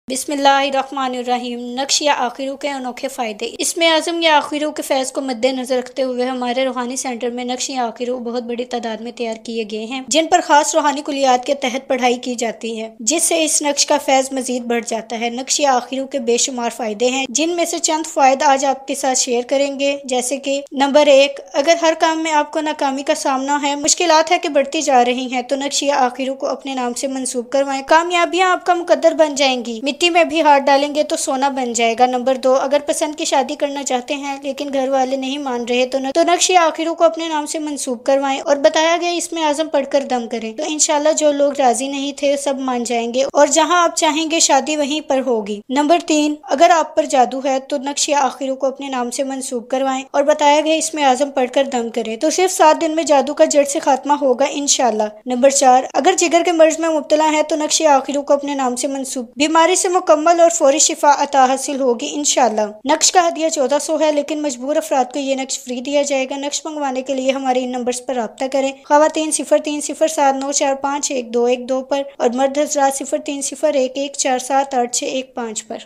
बिस्मिल्लाहिर्रहमानिर्रहीम। नक्श या आखिरों के अनोखे फ़ायदे। इसमें आज़म या आखिरों के फैज़ को मद्देनज़र रखते हुए हमारे रूहानी सेंटर में नक्श या आखिरों बहुत बड़ी तादाद में तैयार किए गए हैं, जिन पर खास रूहानी कुलियात के तहत पढ़ाई की जाती है, जिससे इस नक्श का फैज़ मजीद बढ़ जाता है। नक्श या आखिरों के बेशुमार फ़ायदे हैं, जिनमें से चंद फ़ायदे आज आपके साथ शेयर करेंगे। जैसे कि नंबर 1, अगर हर काम में आपको नाकामी का सामना है, मुश्किलात है कि बढ़ती जा रही हैं, तो नक्श या आखिरों को अपने नाम से मंसूब करवाएं। कामयाबियां आपका मुकद्दर बन जाएंगी। मिट्टी में भी हाथ डालेंगे तो सोना बन जाएगा। नंबर 2, अगर पसंद की शादी करना चाहते हैं लेकिन घर वाले नहीं मान रहे तो नक्श या आखिरों को अपने नाम से मंसूब करवाएं और बताया गया इसमें आज़म पढ़कर दम करें, तो इंशाल्लाह जो लोग राजी नहीं थे सब मान जाएंगे और जहां आप चाहेंगे शादी वहीं पर होगी। नंबर 3, अगर आप पर जादू है तो नक्श या आखिरों को अपने नाम से मंसूब करवाएं और बताया गया इसमें आज़म पढ़कर दम करें, तो सिर्फ 7 दिन में जादू का जड़ से खात्मा होगा इंशाल्लाह। नंबर 4, अगर जिगर के मर्ज में मुब्तला है तो नक्श या आखिरों को अपने नाम से मंसूब बीमारी से मुकम्मल और फौरी शिफा अता हासिल होगी इंशाल्लाह। नक्श का हदिया 1400 है, लेकिन मजबूर अफराद को ये नक्श फ्री दिया जाएगा। नक्श मंगवाने के लिए हमारे इन नंबर्स पर राब्ता करें। ख़वातीन 030794511212 पर और मर्द हज़रात 030114786115 पर।